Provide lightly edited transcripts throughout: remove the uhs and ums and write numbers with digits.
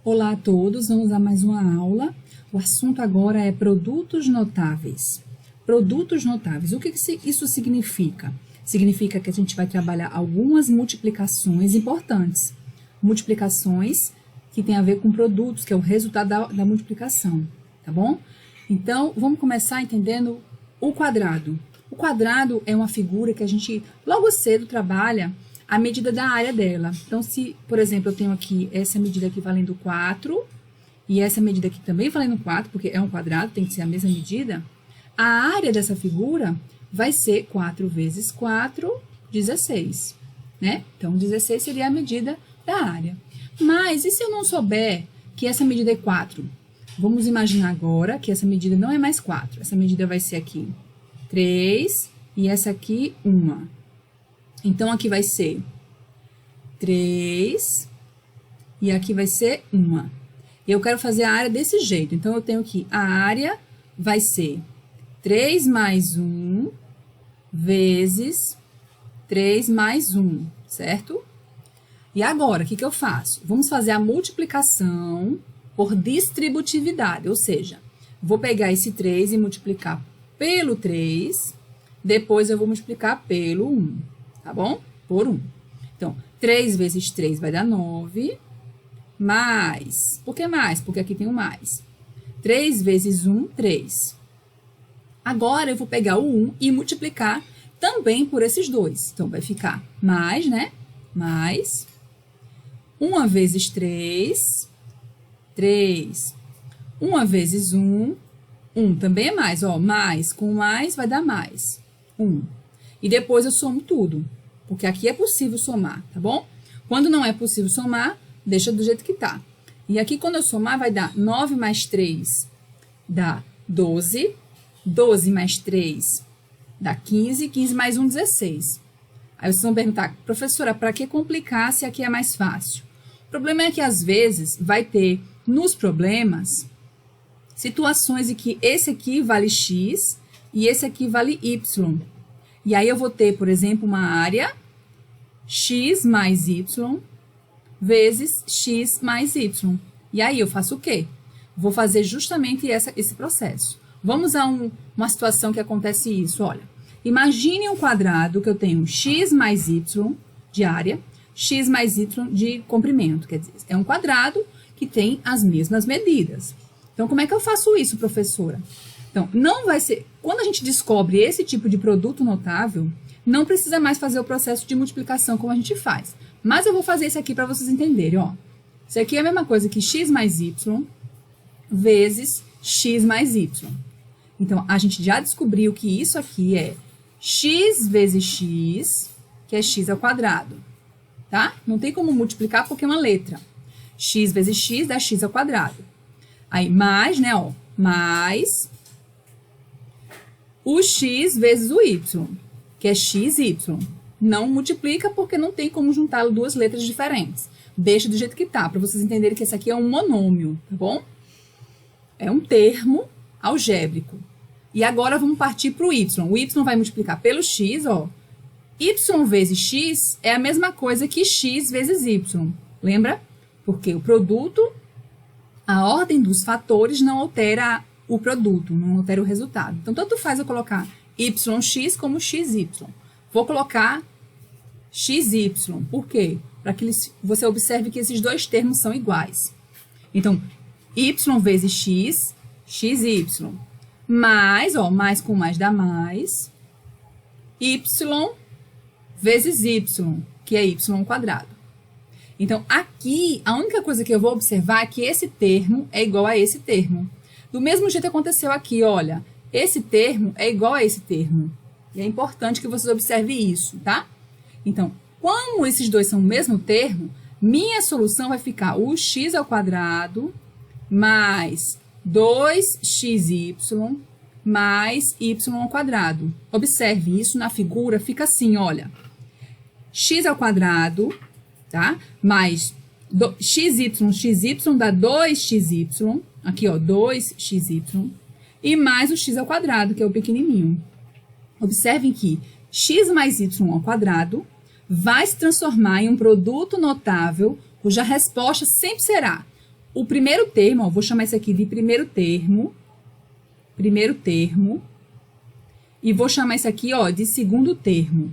Olá a todos, vamos a mais uma aula. O assunto agora é produtos notáveis. Produtos notáveis, o que isso significa? Significa que a gente vai trabalhar algumas multiplicações importantes. Multiplicações que tem a ver com produtos, que é o resultado da multiplicação, tá bom? Então, vamos começar entendendo o quadrado. O quadrado é uma figura que a gente logo cedo trabalha a medida da área dela. Então, se, por exemplo, eu tenho aqui essa medida aqui valendo 4, e essa medida aqui também valendo 4, porque é um quadrado, tem que ser a mesma medida, a área dessa figura vai ser 4 vezes 4, 16, né? Então, 16 seria a medida da área. Mas, e se eu não souber que essa medida é 4? Vamos imaginar agora que essa medida não é mais 4. Essa medida vai ser aqui 3 e essa aqui 1. Então, aqui vai ser 3 e aqui vai ser 1. Eu quero fazer a área desse jeito. Então, eu tenho que a área vai ser 3 mais 1 vezes 3 mais 1, certo? E agora, o que eu faço? Vamos fazer a multiplicação por distributividade, ou seja, vou pegar esse 3 e multiplicar pelo 3, depois eu vou multiplicar pelo 1, tá bom? Por 1. Então, 3 vezes 3 vai dar 9, mais, por que mais? Porque aqui tem um mais. 3 vezes 1, 3. Agora, eu vou pegar o 1 e multiplicar também por esses dois. Então, vai ficar mais, né? Mais 1 vezes 3, 3. 1 vezes 1, 1 também é mais, ó. Mais com mais vai dar mais, 1. E depois eu somo tudo, porque aqui é possível somar, tá bom? Quando não é possível somar, deixa do jeito que tá. E aqui, quando eu somar, vai dar 9 mais 3 dá 12. 12 mais 3 dá 15. 15 mais 1, 16. Aí vocês vão perguntar, professora, para que complicar se aqui é mais fácil? O problema é que, às vezes, vai ter nos problemas situações em que esse aqui vale x e esse aqui vale y. E aí, eu vou ter, por exemplo, uma área x mais y vezes x mais y. E aí, eu faço o quê? Vou fazer justamente esse processo. Vamos a uma situação que acontece isso, olha. Imagine um quadrado que eu tenho x mais y de área, x mais y de comprimento, quer dizer, é um quadrado que tem as mesmas medidas. Então, como é que eu faço isso, professora? Então, não vai ser... Quando a gente descobre esse tipo de produto notável, não precisa mais fazer o processo de multiplicação como a gente faz. Mas eu vou fazer isso aqui para vocês entenderem, ó. Isso aqui é a mesma coisa que x mais y vezes x mais y. Então, a gente já descobriu que isso aqui é x vezes x, que é x ao quadrado, tá? Não tem como multiplicar porque é uma letra. X vezes x dá x ao quadrado. Aí, mais, né, ó, mais o x vezes o y, que é xy. Não multiplica porque não tem como juntar duas letras diferentes. Deixa do jeito que tá, para vocês entenderem que esse aqui é um monômio, tá bom? É um termo algébrico. E agora vamos partir para o y. O y vai multiplicar pelo x, ó. Y vezes x é a mesma coisa que x vezes y. Lembra? Porque o produto, a ordem dos fatores não altera o produto, não altera o resultado. Então, tanto faz eu colocar yx como xy. Vou colocar xy. Por quê? Para que você observe que esses dois termos são iguais. Então, y vezes x, xy. Mais, ó, mais com mais dá mais, y vezes y, que é y ao quadrado. Então, aqui, a única coisa que eu vou observar é que esse termo é igual a esse termo. Do mesmo jeito que aconteceu aqui, olha, esse termo é igual a esse termo. E é importante que vocês observem isso, tá? Então, como esses dois são o mesmo termo, minha solução vai ficar o x ao quadrado mais 2xy mais y ao quadrado. Observe isso na figura, fica assim, olha. X ao quadrado, tá? Mais xy dá 2xy. Aqui, ó, 2xy. E mais o x ao quadrado, que é o pequenininho. Observem que x mais y ao quadrado vai se transformar em um produto notável, cuja resposta sempre será o primeiro termo, ó, vou chamar isso aqui de primeiro termo, e vou chamar isso aqui, ó, de segundo termo,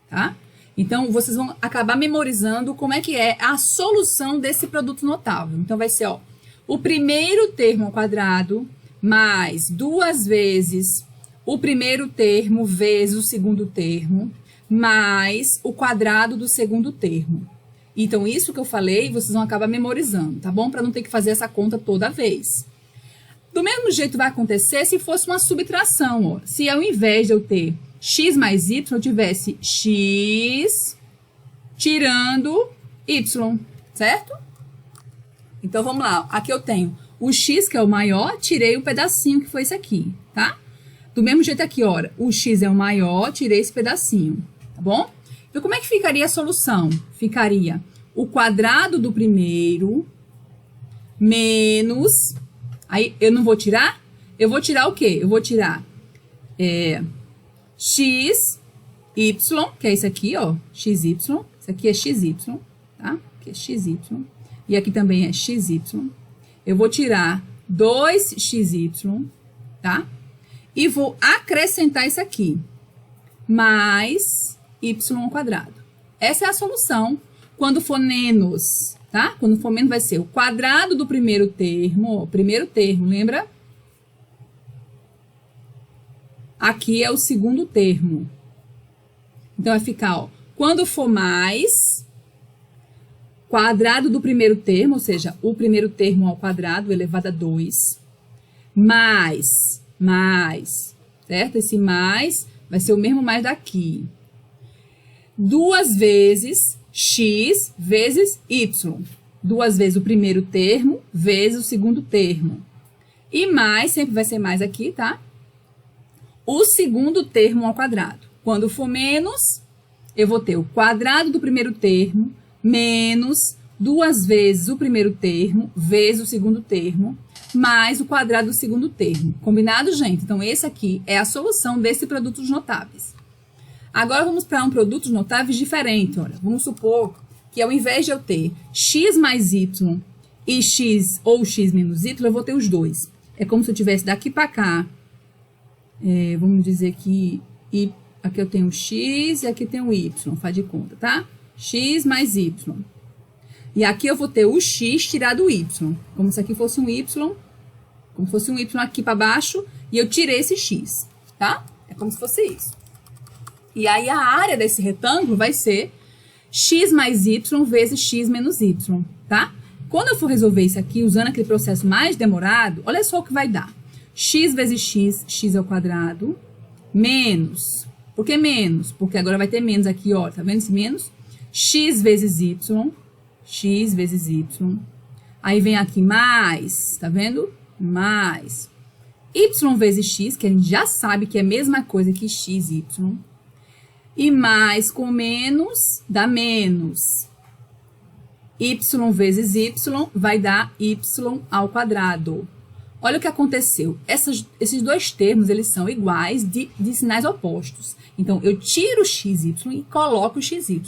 tá? Então, vocês vão acabar memorizando como é que é a solução desse produto notável. Então, vai ser, ó, o primeiro termo ao quadrado mais 2 vezes o primeiro termo vezes o segundo termo mais o quadrado do segundo termo. Então, isso que eu falei, vocês vão acabar memorizando, tá bom? Para não ter que fazer essa conta toda vez. Do mesmo jeito vai acontecer se fosse uma subtração, ó. Se ao invés de eu ter x mais y, eu tivesse x tirando y, certo? Então, vamos lá. Aqui eu tenho o x, que é o maior, tirei o pedacinho, que foi esse aqui, tá? Do mesmo jeito aqui, ó, o x é o maior, tirei esse pedacinho, tá bom? Então, como é que ficaria a solução? Ficaria o quadrado do primeiro menos... Aí, eu não vou tirar? Eu vou tirar o quê? Eu vou tirar x, y, que é isso aqui, ó, xy. Isso aqui é xy, tá? Aqui é xy. E aqui também é xy. Eu vou tirar 2xy, tá? E vou acrescentar isso aqui, mais y ao quadrado. Essa é a solução quando for menos, tá? Quando for menos vai ser o quadrado do primeiro termo, ó, primeiro termo, lembra? Aqui é o segundo termo. Então, vai ficar, ó, quando for mais, quadrado do primeiro termo, ou seja, o primeiro termo ao quadrado elevado a 2, mais, certo? Esse mais vai ser o mesmo mais daqui. 2 vezes x vezes y. 2 vezes o primeiro termo vezes o segundo termo. E mais, sempre vai ser mais aqui, tá? O segundo termo ao quadrado. Quando for menos, eu vou ter o quadrado do primeiro termo menos 2 vezes o primeiro termo vezes o segundo termo, mais o quadrado do segundo termo. Combinado, gente? Então, esse aqui é a solução desse produto dos notáveis. Agora, vamos para um produto dos notáveis diferente. Olha, vamos supor que ao invés de eu ter x mais y e x ou x menos y, eu vou ter os dois. É como se eu tivesse daqui para cá, vamos dizer que aqui eu tenho x e aqui tem o y, faz de conta, tá? X mais y. E aqui eu vou ter o x tirado o y, como se aqui fosse um y, como se fosse um y aqui para baixo, e eu tirei esse x, tá? É como se fosse isso. E aí, a área desse retângulo vai ser x mais y vezes x menos y, tá? Quando eu for resolver isso aqui, usando aquele processo mais demorado, olha só o que vai dar. X vezes x, x ao quadrado, menos. Por que menos? Porque agora vai ter menos aqui, ó, tá vendo esse menos? X vezes y, x vezes y. Aí vem aqui mais, tá vendo? Mais. Y vezes x, que a gente já sabe que é a mesma coisa que x, y. E mais com menos, dá menos. Y vezes y vai dar y ao quadrado. Olha o que aconteceu. Esses dois termos, eles são iguais de sinais opostos. Então, eu tiro o xy e coloco o xy.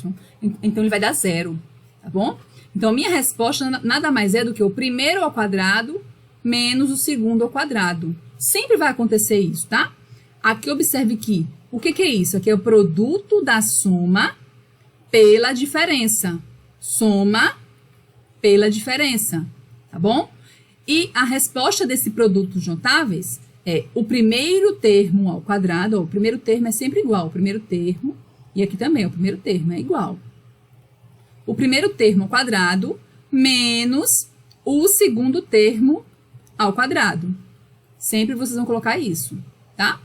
Então, ele vai dar 0, tá bom? Então, a minha resposta nada mais é do que o primeiro ao quadrado menos o segundo ao quadrado. Sempre vai acontecer isso, tá? Aqui, observe que o que é isso? Aqui é o produto da soma pela diferença. Soma pela diferença, tá bom? E a resposta desse produto dos notáveis é o primeiro termo ao quadrado. Ó, o primeiro termo é sempre igual. O primeiro termo, e aqui também, o primeiro termo é igual. O primeiro termo ao quadrado menos o segundo termo ao quadrado. Sempre vocês vão colocar isso, tá?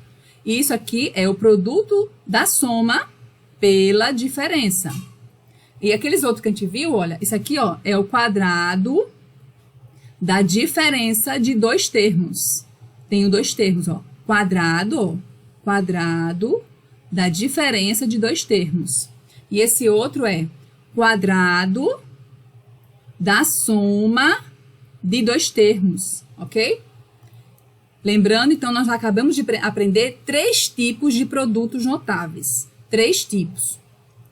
E isso aqui é o produto da soma pela diferença. E aqueles outros que a gente viu, olha, isso aqui, ó, é o quadrado da diferença de dois termos. Tenho dois termos, ó, quadrado da diferença de dois termos. E esse outro é quadrado da soma de dois termos, ok? Lembrando, então, nós acabamos de aprender 3 tipos de produtos notáveis. 3 tipos,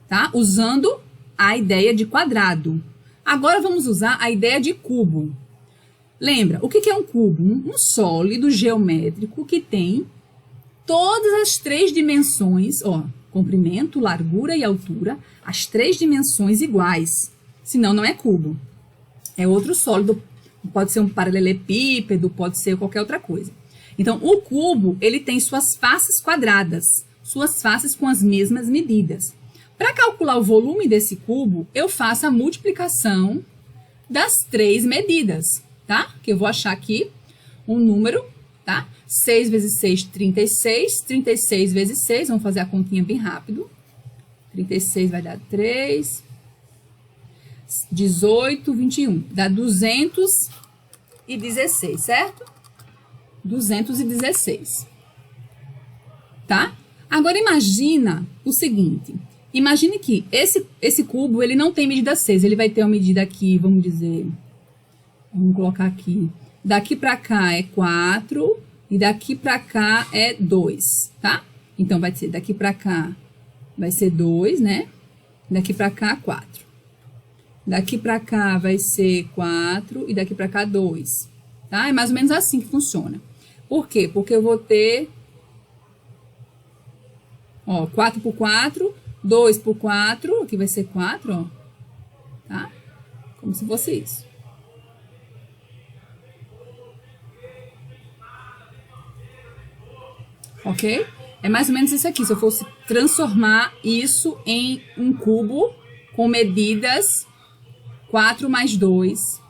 tá? Usando a ideia de quadrado. Agora vamos usar a ideia de cubo. Lembra, o que é um cubo? Um sólido geométrico que tem todas as 3 dimensões, ó, comprimento, largura e altura, as 3 dimensões iguais. Senão não é cubo. É outro sólido, pode ser um paralelepípedo, pode ser qualquer outra coisa. Então, o cubo, ele tem suas faces quadradas, suas faces com as mesmas medidas. Para calcular o volume desse cubo, eu faço a multiplicação das 3 medidas, tá? Que eu vou achar aqui um número, tá? 6 vezes 6, 36. 36 vezes 6, vamos fazer a continha bem rápido. 36 vai dar 3, 18, 21. Dá 216, certo? 216. Tá? Agora, imagina o seguinte. Imagine que esse cubo, ele não tem medida 6. Ele vai ter uma medida aqui, vamos dizer... Vamos colocar aqui. Daqui para cá é 4 e daqui para cá é 2, tá? Então, vai ser daqui para cá vai ser 2, né? Daqui para cá, 4. Daqui para cá vai ser 4 e daqui para cá 2, tá? É mais ou menos assim que funciona. Por quê? Porque eu vou ter, ó, 4 por 4, 2 por 4, aqui vai ser 4, ó, tá? Como se fosse isso. Ok? É mais ou menos isso aqui. Se eu fosse transformar isso em um cubo com medidas 4 mais 2,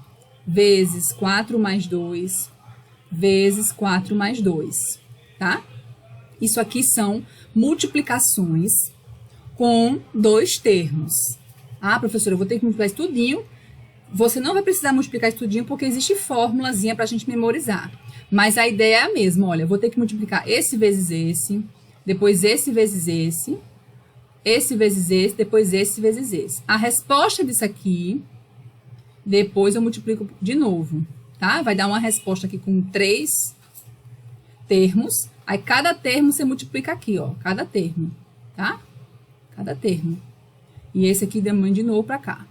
vezes 4 mais 2, vezes 4 mais 2, tá? Isso aqui são multiplicações com 2 termos. Ah, professora, eu vou ter que multiplicar isso tudinho. Você não vai precisar multiplicar isso tudinho porque existe fórmulazinha pra gente memorizar. Mas a ideia é a mesma, olha, eu vou ter que multiplicar esse vezes esse, depois esse vezes esse vezes esse, depois esse vezes esse. A resposta disso aqui, depois eu multiplico de novo, tá? Vai dar uma resposta aqui com 3 termos, aí cada termo você multiplica aqui, ó, cada termo, tá? Cada termo. E esse aqui demanda de novo para cá.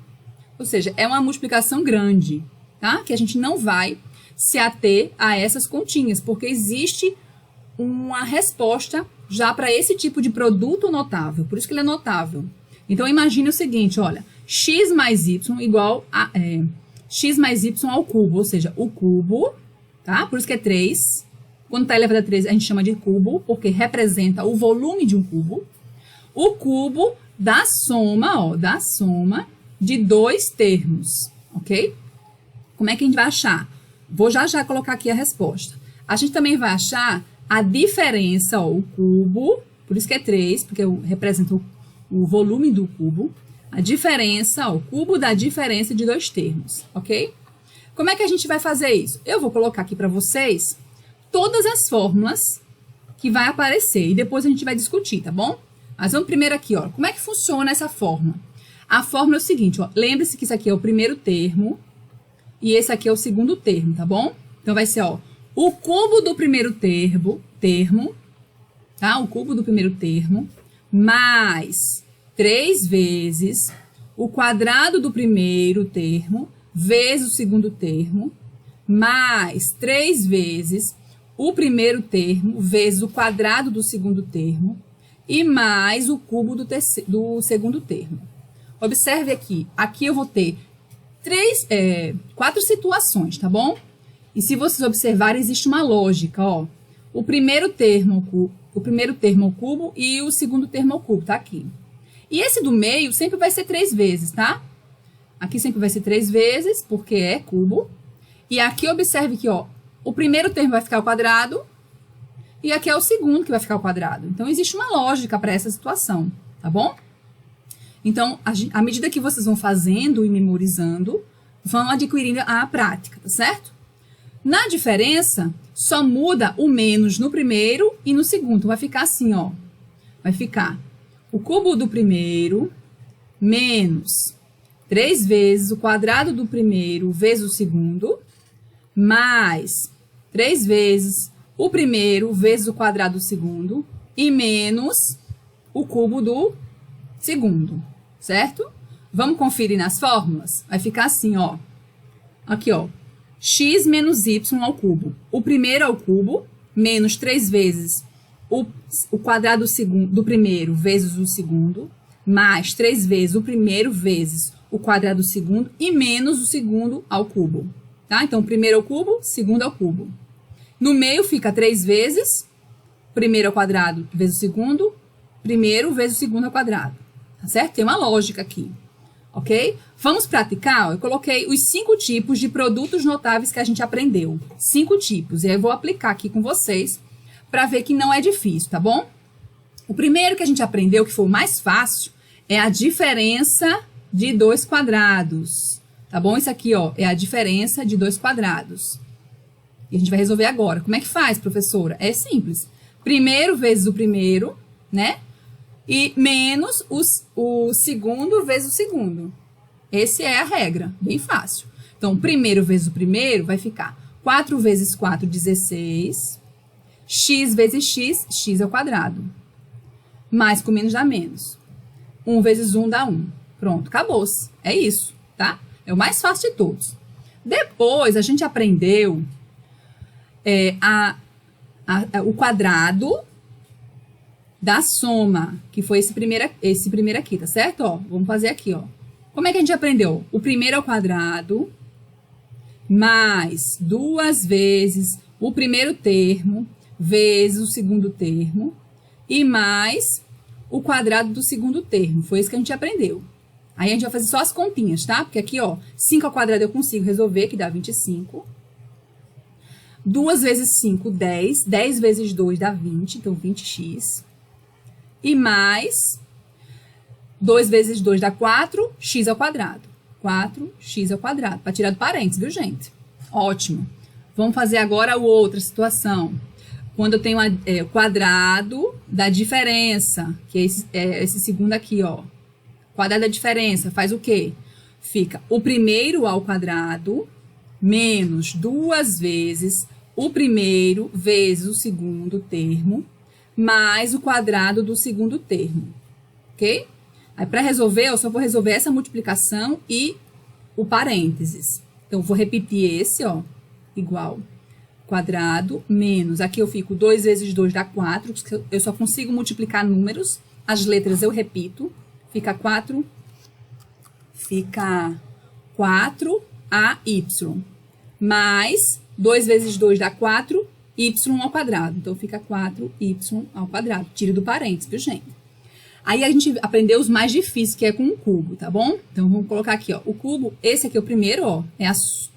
Ou seja, é uma multiplicação grande, tá? Que a gente não vai se ater a essas continhas, porque existe uma resposta já para esse tipo de produto notável, por isso que ele é notável. Então, imagine o seguinte, olha, x mais y igual a x mais y ao cubo, ou seja, o cubo, tá? Por isso que é 3. Quando está elevado a 3, a gente chama de cubo, porque representa o volume de um cubo. O cubo da soma, ó, da soma de 2 termos, ok? Como é que a gente vai achar? Vou já colocar aqui a resposta. A gente também vai achar a diferença, ó, o cubo, por isso que é 3, porque representa o volume do cubo. A diferença, ó, o cubo da diferença de 2 termos, ok? Como é que a gente vai fazer isso? Eu vou colocar aqui para vocês todas as fórmulas que vai aparecer e depois a gente vai discutir, tá bom? Mas vamos primeiro aqui, ó, como é que funciona essa fórmula? A fórmula é o seguinte, ó, lembre-se que isso aqui é o primeiro termo e esse aqui é o segundo termo, tá bom? Então, vai ser, ó, o cubo do primeiro termo, tá? O cubo do primeiro termo, mais 3 vezes o quadrado do primeiro termo, vezes o segundo termo, mais 3 vezes o primeiro termo, vezes o quadrado do segundo termo, e mais o cubo do segundo termo. Observe aqui, aqui eu vou ter 4 situações, tá bom? E se vocês observarem, existe uma lógica, ó. O primeiro termo ao cubo e o segundo termo ao cubo, tá aqui. E esse do meio sempre vai ser 3 vezes, tá? Aqui sempre vai ser 3 vezes, porque é cubo. E aqui observe que, ó, o primeiro termo vai ficar ao quadrado e aqui é o segundo que vai ficar ao quadrado. Então, existe uma lógica para essa situação, tá bom? Então, à medida que vocês vão fazendo e memorizando, vão adquirindo a prática, tá certo? Na diferença, só muda o menos no primeiro e no segundo. Vai ficar assim, ó. Vai ficar o cubo do primeiro menos 3 vezes o quadrado do primeiro vezes o segundo, mais 3 vezes o primeiro vezes o quadrado do segundo e menos o cubo do segundo, certo? Vamos conferir nas fórmulas? Vai ficar assim, ó. Aqui, ó. X menos y ao cubo. O primeiro ao cubo, menos 3 vezes o quadrado do primeiro vezes o segundo, mais 3 vezes o primeiro vezes o quadrado do segundo e menos o segundo ao cubo. Tá? Então, primeiro ao cubo, segundo ao cubo. No meio fica 3 vezes primeiro ao quadrado vezes o segundo, primeiro vezes o segundo ao quadrado. Tá certo? Tem uma lógica aqui. Ok? Vamos praticar? Eu coloquei os 5 tipos de produtos notáveis que a gente aprendeu. 5 tipos. E aí eu vou aplicar aqui com vocês para ver que não é difícil, tá bom? O primeiro que a gente aprendeu, que foi o mais fácil, é a diferença de 2 quadrados. Tá bom? Isso aqui, ó, é a diferença de 2 quadrados. E a gente vai resolver agora. Como é que faz, professora? É simples. Primeiro vezes o primeiro, né? E menos o segundo vezes o segundo. Essa é a regra, bem fácil. Então, primeiro vezes o primeiro vai ficar 4 vezes 4, 16. X vezes x, x ao quadrado. Mais com menos dá menos. 1 vezes 1 dá 1. Pronto, acabou-se. É isso, tá? É o mais fácil de todos. Depois, a gente aprendeu o quadrado da soma, que foi esse primeiro aqui, tá certo? Ó, vamos fazer aqui, ó. Como é que a gente aprendeu? O primeiro ao quadrado, mais 2 vezes o primeiro termo, vezes o segundo termo, e mais o quadrado do segundo termo. Foi isso que a gente aprendeu. Aí a gente vai fazer só as continhas, tá? Porque aqui, ó, 5 ao quadrado eu consigo resolver, que dá 25. 2 vezes 5, 10. 10 vezes 2 dá 20, então 20x. E mais 2 vezes 2 dá 4, x ao quadrado. 4x ao quadrado, para tirar do parênteses, viu, gente? Ótimo. Vamos fazer agora a outra situação. Quando eu tenho o quadrado da diferença, que é esse segundo aqui, ó. Quadrado da diferença faz o quê? Fica o primeiro ao quadrado menos 2 vezes o primeiro vezes o segundo termo, mais o quadrado do segundo termo, ok? Aí, para resolver, eu só vou resolver essa multiplicação e o parênteses. Então, eu vou repetir esse, ó, igual quadrado menos, aqui eu fico 2 vezes 2 dá 4, eu só consigo multiplicar números, as letras eu repito, fica 4 4AY, mais 2 vezes 2 dá 4, y ao quadrado. Então, fica 4y ao quadrado. Tire do parênteses, viu, gente? Aí, a gente aprendeu os mais difíceis, que é com o cubo, tá bom? Então, vamos colocar aqui, ó. O cubo, esse aqui é o primeiro, ó. É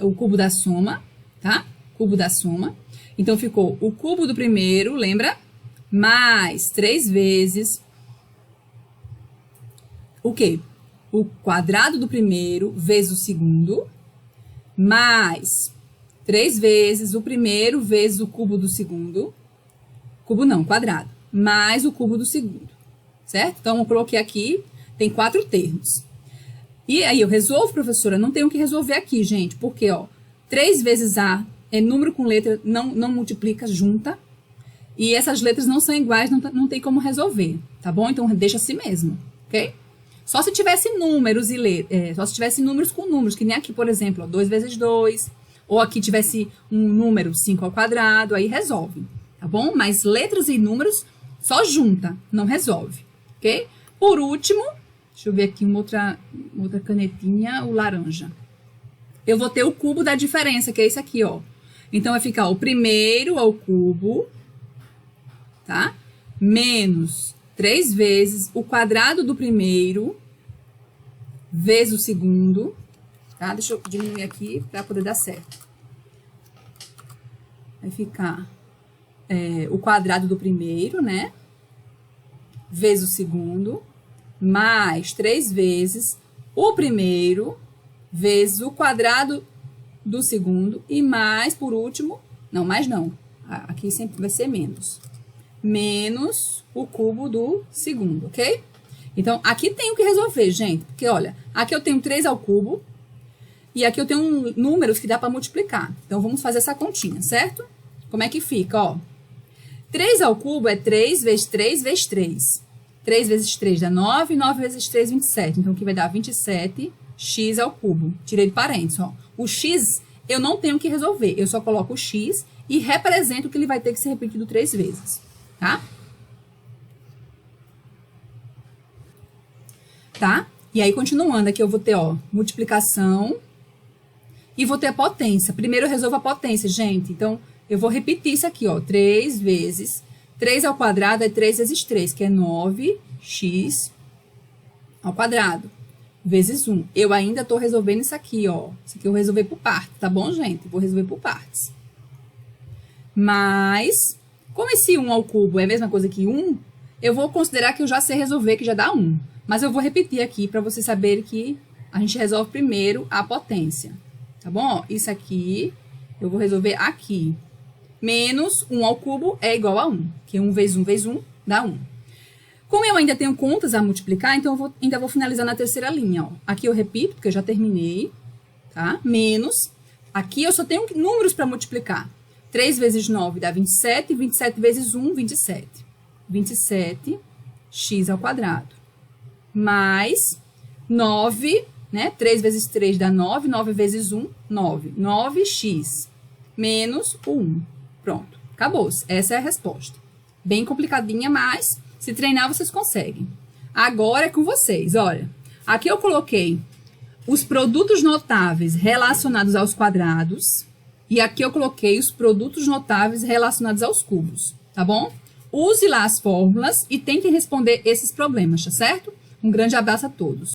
o cubo da soma, tá? Cubo da soma. Então, ficou o cubo do primeiro, lembra? Mais 3 vezes o quê? O quadrado do primeiro vezes o segundo, mais 3 vezes o primeiro vezes o cubo do segundo. Cubo não, quadrado. Mais o cubo do segundo. Certo? Então, eu coloquei aqui, tem 4 termos. E aí, eu resolvo, professora? Não tenho que resolver aqui, gente. Porque, ó, 3 vezes A é número com letra, não multiplica, junta. E essas letras não são iguais, não tem como resolver. Tá bom? Então, deixa assim mesmo. Ok? Só se tivesse números só se tivesse números com números, que nem aqui, por exemplo, ó, 2 vezes 2, ou aqui tivesse um número 5 ao quadrado, aí resolve, tá bom? Mas letras e números só junta, não resolve, ok? Por último, deixa eu ver aqui uma outra canetinha, o laranja. Eu vou ter o cubo da diferença, que é esse aqui, ó. Então, vai ficar o primeiro ao cubo, tá? Menos 3 vezes o quadrado do primeiro vezes o segundo, tá? Deixa eu diminuir aqui para poder dar certo. Vai ficar o quadrado do primeiro, né? Vezes o segundo, mais 3 vezes o primeiro vezes o quadrado do segundo e mais, por último, não, mais não. Aqui sempre vai ser menos. Menos o cubo do segundo, ok? Então, aqui tenho que resolver, gente. Porque, olha, aqui eu tenho 3 ao cubo. E aqui eu tenho números que dá para multiplicar. Então, vamos fazer essa continha, certo? Como é que fica, ó? 3 ao cubo é 3 vezes 3 vezes 3. 3 vezes 3 dá 9, 9 vezes 3, 27. Então, aqui vai dar 27x ao cubo. Tirei de parênteses, ó. O x eu não tenho que resolver, eu só coloco o x e represento que ele vai ter que ser repetido 3 vezes, tá? Tá? E aí, continuando, aqui eu vou ter, ó, multiplicação e vou ter a potência. Primeiro eu resolvo a potência, gente. Então, eu vou repetir isso aqui, ó. 3 vezes 3 ao quadrado é 3 vezes 3, que é 9x ao quadrado, vezes 1. Eu ainda estou resolvendo isso aqui, ó. Isso aqui eu vou resolver por partes, tá bom, gente? Vou resolver por partes. Mas, como esse 1 ao cubo é a mesma coisa que 1, eu vou considerar que eu já sei resolver, que já dá 1. Mas eu vou repetir aqui para vocês saberem que a gente resolve primeiro a potência. Tá bom? Isso aqui eu vou resolver aqui. Menos 1 ao cubo é igual a 1. Que 1 vezes 1 dá 1. Como eu ainda tenho contas a multiplicar, então eu ainda vou finalizar na terceira linha. Ó. Aqui eu repito, porque eu já terminei. Tá? Menos. Aqui eu só tenho números para multiplicar. 3 vezes 9 dá 27. 27 vezes 1, 27. 27x ao quadrado. Mais 9, né? 3 vezes 3 dá 9, 9 vezes 1, 9. 9x menos o 1. Pronto, acabou. Essa é a resposta. Bem complicadinha, mas se treinar vocês conseguem. Agora é com vocês, olha. Aqui eu coloquei os produtos notáveis relacionados aos quadrados e aqui eu coloquei os produtos notáveis relacionados aos cubos, tá bom? Use lá as fórmulas e tente responder esses problemas, tá certo? Um grande abraço a todos.